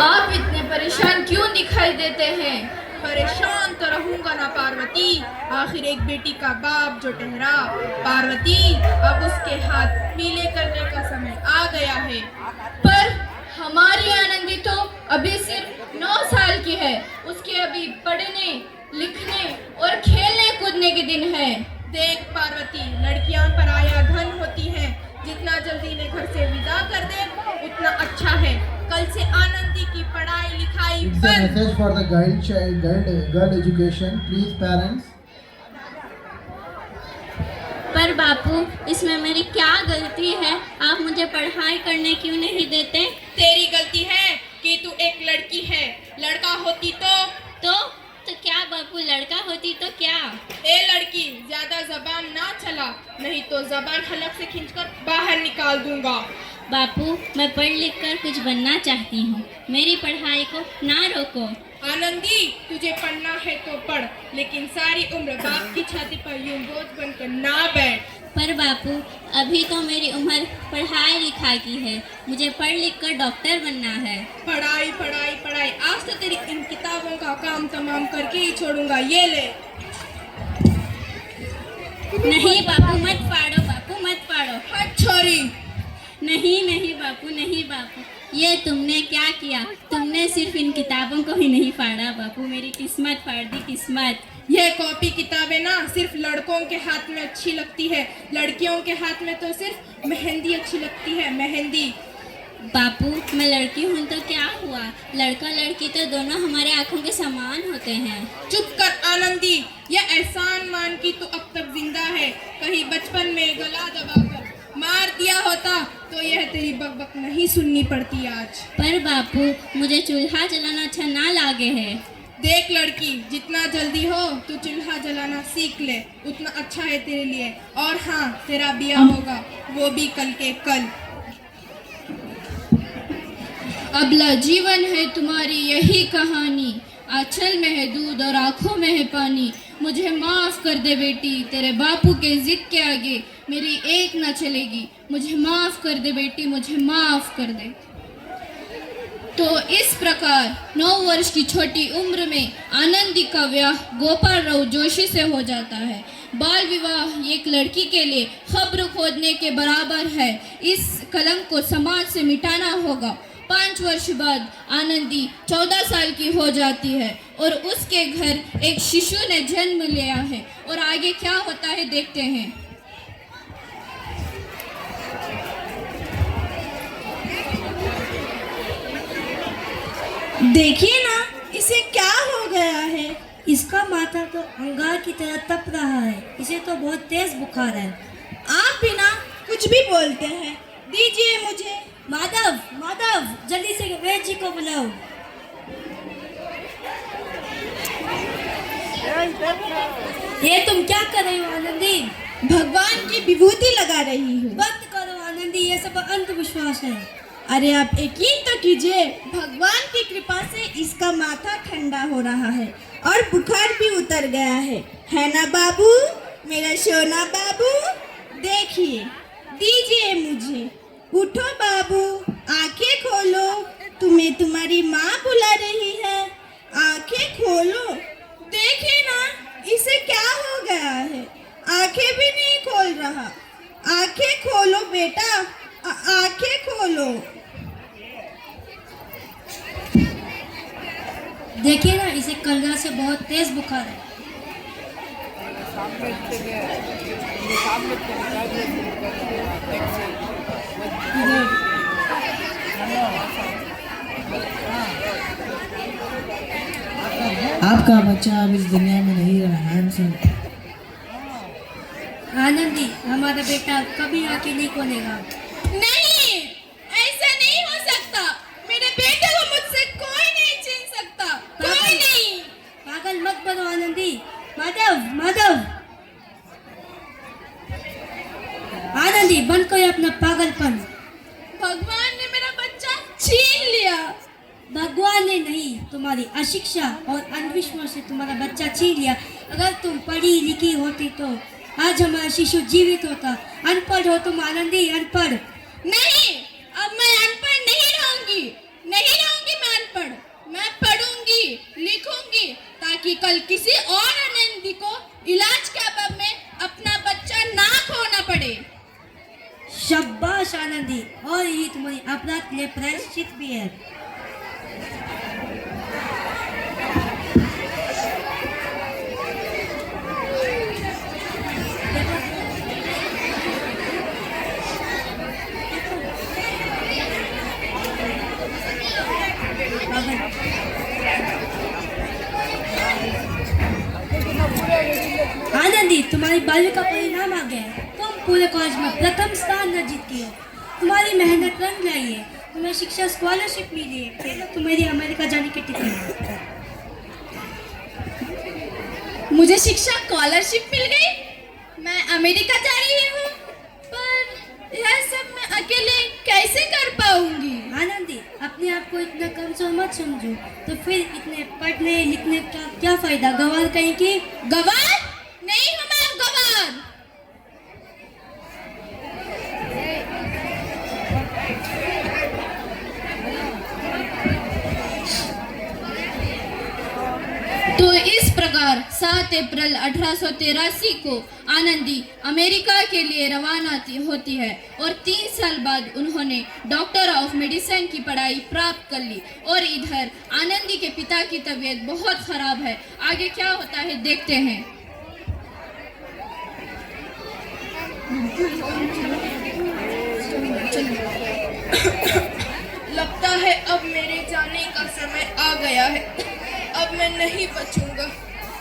आप इतने परेशान क्यों दिखाई देते हैं? परेशान तो रहूंगा ना पार्वती, आखिर एक बेटी का बाप जो ठहरा। पार्वती, अब उसके हाथ पीले करने का समय आ गया है। पर हमारी आनंदी तो अभी सिर्फ 9 साल की है। उसके अभी पढ़ने, लिखने और खेलने कूदने के दिन है। देख पार्वती, लड़कियां पराया धन होती हैं। जितना जल्दी इन्हें घर से विदा कर दे उतना अच्छा है। कल से आनंदी की पढ़ाई लिखाई It's a message for the girl education. Please parents. पर बापू, इसमें मेरी क्या गलती है? आप मुझे पढ़ाई करने क्यों नहीं देते? तेरी गलती है कि तू एक लड़की है। लड़का होती तो क्या बापू, लड़का होती तो क्या? ए लड़की, ज्यादा जबान ना चला, नहीं तो जबान हलक से खींचकर बाहर निकाल दूंगा। बापू, मैं पढ़ लिख कर कुछ बनना चाहती हूँ। मेरी पढ़ाई को ना रोको। आनंदी, तुझे पढ़ना है तो पढ़, लेकिन सारी उम्र बाप की छाती पर यूं बोझ बनकर ना बैठ। पर बापू, अभी तो मेरी उम्र पढ़ाई लिखाई की है। मुझे पढ़ लिख कर डॉक्टर बनना है। पढ़ाई पढ़ाई पढ़ाई, आज तो तेरी इन किताबों का काम तमाम करके ही छोड़ूंगा। ये ले। नहीं बापू, मत फाड़ो बापू, मत फाड़ो। हट छोरी। नहीं बापू, नहीं बापू, ये तुमने क्या किया? तुमने सिर्फ इन किताबों को ही नहीं फाड़ा बापू, मेरी किस्मत फाड़ दी, किस्मत। ये कॉपी किताबें ना सिर्फ लड़कों के हाथ में अच्छी लगती है, लड़कियों के हाथ में तो सिर्फ मेहंदी अच्छी लगती है, मेहंदी। बापू, मैं लड़की हूँ तो क्या हुआ? लड़का लड़की तो दोनों हमारे आंखों के समान होते हैं। चुप कर आनंदी, यह एहसान मान की तू अब तक जिंदा है। कहीं बचपन में गला दबाकर मार दिया होता तो यह तेरी बकबक नहीं सुननी पड़ती आज। पर बापू, मुझे चूल्हा जलाना अच्छा ना लागे है। देख लड़की, जितना जल्दी हो तू चूल्हा जलाना सीख ले, उतना अच्छा है तेरे लिए। और हाँ, तेरा ब्याह होगा, वो भी कल के कल। अबला जीवन है तुम्हारी यही कहानी, आंचल में है दूध और आंखों में है पानी। मुझे माफ़ कर दे बेटी, तेरे बापू के जिद के आगे मेरी एक न चलेगी। मुझे माफ़ कर दे बेटी, मुझे माफ़ कर दे। तो इस प्रकार 9 वर्ष की छोटी उम्र में आनंदी का विवाह गोपाल राव जोशी से हो जाता है। बाल विवाह एक लड़की के लिए खब्र खोदने के बराबर है। इस कलंक को समाज से मिटाना होगा। 5 वर्ष बाद आनंदी 14 साल की हो जाती है और उसके घर एक शिशु ने जन्म लिया है। और आगे क्या होता है देखते हैं। देखिए ना, इसे क्या हो गया है? इसका माथा तो अंगार की तरह तप रहा है। इसे तो बहुत तेज बुखार है। आप भी ना कुछ भी बोलते हैं। दीजिए मुझे। माधव, माधव, जल्दी से वैद्य जी को बुलाओ। ये तुम क्या कर रही हो आनंदी? भगवान की विभूति लगा रही हूँ। बंद करो आनंदी, ये सब अंधविश्वास है। अरे आप यकीन तो कीजिए, भगवान की कृपा से इसका माथा ठंडा हो रहा है और बुखार भी उतर गया है ना बाबू, मेरा सोना बाबू? देखिए, दीजिए मुझे। उठो बाबू, आंखें खोलो, तुम्हें तुम्हारी माँ बुला रही है। आंखें खोलो। देखिए ना, इसे क्या हो गया है? आंखें भी नहीं खोल रहा। आंखें खोलो बेटा, आंखें खोलो। देखिए ना, इसे कल रात से बहुत तेज बुखार है। आपका बच्चा अब इस दुनिया में नहीं रहा है। आनंदी, हमारा बेटा कभी आके नहीं खोलेगा। नहीं, ऐसा नहीं हो सकता। मेरे बेटे को मुझसे कोई नहीं छीन सकता, कोई नहीं। पागल मत बनो आनंदी। माधव, माधव, आनंदी, बंद करो अपना पागलपन। भगवान ने मेरा बच्चा छीन लिया। भगवान ने नहीं, तुम्हारी अशिक्षा और अंधविश्वास से तुम्हारा बच्चा छीन लिया। अगर तुम पढ़ी लिखी होती तो आज हमारा शिशु जीवित होता। अनपढ़ हो तुम आनंदी, अनपढ़। नहीं, अब मैं अनपढ़ नहीं रहूंगी, नहीं रहूंगी मैं अनपढ़। अपराध के लिए प्रायश्चित भी है। आनंदी, तुम्हारी बारहवीं का परिणाम आ गया है। तुम पूरे कॉलेज में प्रथम स्थान अर्जित किए हो। तुम्हारी मेहनत रंग लाई है। तुम्हें शिक्षा स्कॉलरशिप मिली है। पहले तुम्हारी अमेरिका जाने की टिकट। मुझे शिक्षा स्कॉलरशिप मिल गई, मैं अमेरिका जा रही हूँ, पर यह सब मैं अकेले कैसे कर पाऊंगी? आनंदी, अपने आप को इतना कमजोर मत समझो। तो फिर इतने पढ़ने लिखने का क्या फायदा? गंवार कहीं की? गवार नहीं हूँ मैं, गवार। तो इस प्रकार 7 अप्रैल 1883 को आनंदी अमेरिका के लिए रवाना होती है और 3 साल बाद उन्होंने डॉक्टर ऑफ मेडिसिन की पढ़ाई प्राप्त कर ली। और इधर आनंदी के पिता की तबीयत बहुत खराब है। आगे क्या होता है देखते हैं। लगता है अब मेरे जाने का समय आ गया है। अब मैं नहीं बचूंगा।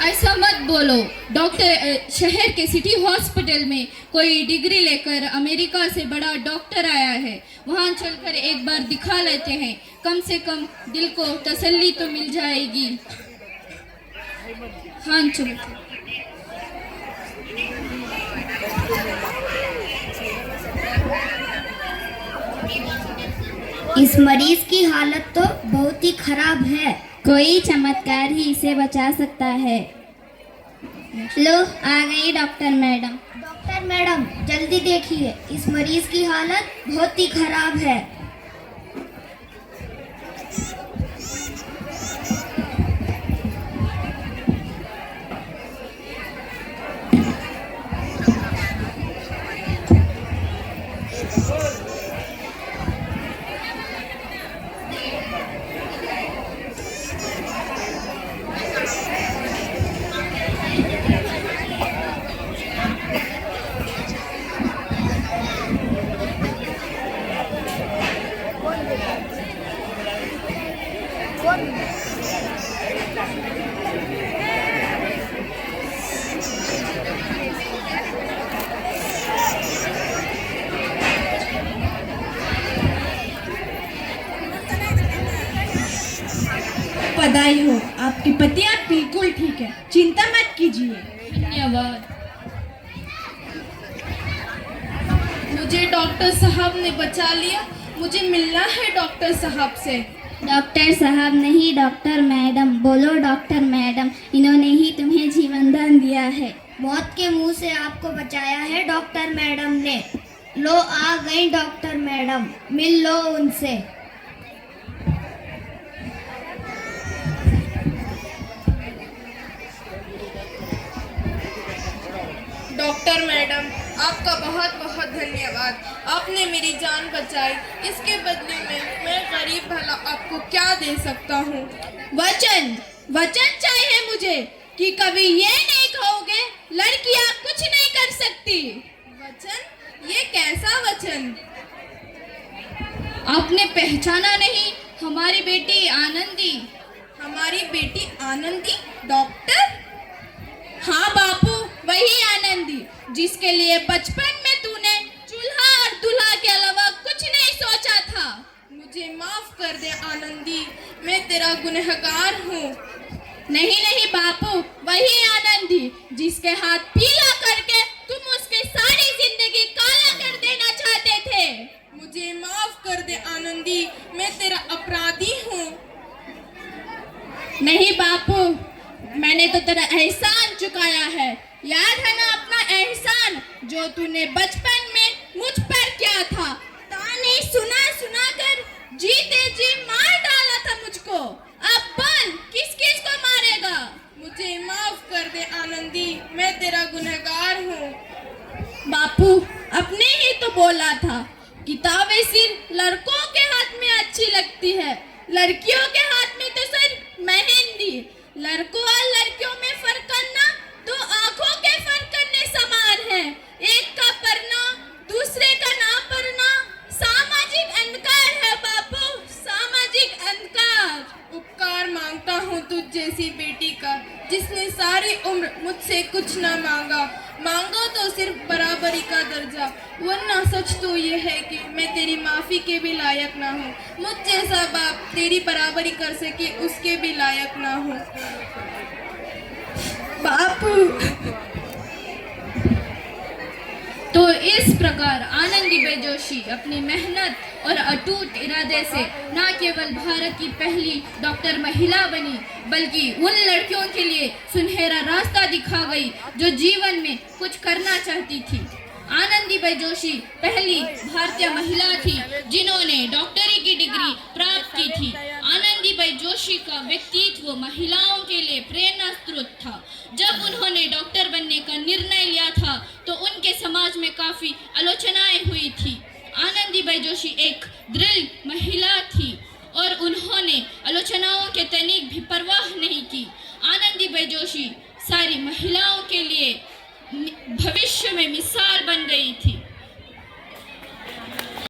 ऐसा मत बोलो। डॉक्टर शहर के सिटी हॉस्पिटल में कोई डिग्री लेकर अमेरिका से बड़ा डॉक्टर आया है, वहाँ चलकर एक बार दिखा लेते हैं। कम से कम दिल को तसल्ली तो मिल जाएगी। हाँ चलो। इस मरीज की हालत तो बहुत ही खराब है। कोई चमत्कार ही इसे बचा सकता है। लो आ गई डॉक्टर मैडम। डॉक्टर मैडम, जल्दी देखिए, इस मरीज की हालत बहुत ही खराब है। बधाई हो, आपके पति आप बिल्कुल ठीक है, चिंता मत कीजिए। धन्यवाद। मुझे डॉक्टर साहब ने बचा लिया। मुझे मिलना है डॉक्टर साहब से। डॉक्टर साहब नहीं, डॉक्टर मैडम। बोलो डॉक्टर मैडम, इन्होंने ही तुम्हें जीवन दान दिया है। मौत के मुंह से आपको बचाया है डॉक्टर मैडम ने। लो आ गई डॉक्टर मैडम, मिल लो उनसे। डॉक्टर मैडम, आपका बहुत बहुत धन्यवाद। आपने मेरी जान बचाई। इसके बदले में मैं गरीब भला आपको क्या दे सकता हूँ? वचन, वचन चाहिए मुझे कि कभी ये नहीं कहोगे लड़कियां कुछ नहीं कर सकती। वचन? ये कैसा वचन? आपने पहचाना नहीं? हमारी बेटी आनंदी। हमारी बेटी आनंदी? डॉक्टर? हाँ बापू, वही आनंदी जिसके लिए बचपन में तूने चूल्हा और दूल्हा के अलावा कुछ नहीं सोचा था। मुझे माफ कर दे आनंदी, मैं तेरा गुनहगार हूँ। नहीं नहीं बापू, वही आनंदी जिसके हाथ पीला करके तुम उसकी सारी जिंदगी काला कर देना चाहते थे। मुझे माफ कर दे आनंदी, मैं तेरा अपराधी हूँ। नहीं बापू, मैंने तो तेरा एहसान चुकाया है। याद है ना अपना एहसान जो तूने बचपन में मुझ पर किया था? ताने सुना सुना कर जीते जी मार डाला था मुझको। अब बन, किस किस को मारेगा? मुझे माफ कर दे आनंदी, मैं तेरा गुनहगार हूँ। बापू, अपने ही तो बोला था किताबें सिर्फ लड़कों के अच्छी लगती है। लड़कियों के हाथ में तो सिर्फ मेहंदी, लड़कों और लड़कियों में फर्क करना तो आंखों के फर्क करने समान है। एक का पढ़ना दूसरे का ना पढ़ना सामाजिक अंधकार है बापू, सामाजिक अंधकार। उपकार मांगता हूँ तुझ जैसी बेटी का, जिसने सारी उम्र मुझसे कुछ ना मांगा तो सिर्फ बराबरी का दर्जा, वरना सच तो ये है कि मैं तेरी माफ़ी के भी लायक ना हूँ। मुझ जैसा बाप तेरी बराबरी कर सके उसके भी लायक ना हो। बापू। तो इस प्रकार आनंदीबेन जोशी अपनी मेहनत और अटूट इरादे से न केवल भारत की पहली डॉक्टर महिला बनी, बल्कि उन लड़कियों के लिए सुनहरा रास्ता दिखा गई जो जीवन में कुछ करना चाहती थी। आनंदीबेन जोशी पहली भारतीय महिला थी जिन्होंने डॉक्टरी की डिग्री प्राप्त की थी। आनंदीबेन जोशी का व्यक्तित्व महिलाओं के लिए प्रेरणा स्रोत था। जब उन्होंने डॉक्टर बनने का निर्णय लिया था तो उनके समाज में काफ़ी आलोचनाएं हुई थी। आनंदीबेन जोशी एक दृढ़ महिला थी और उन्होंने आलोचनाओं के तनिक भी परवाह नहीं की। आनंदीबेन जोशी सारी महिलाओं के लिए भविष्य में मिसाल बन गई थी।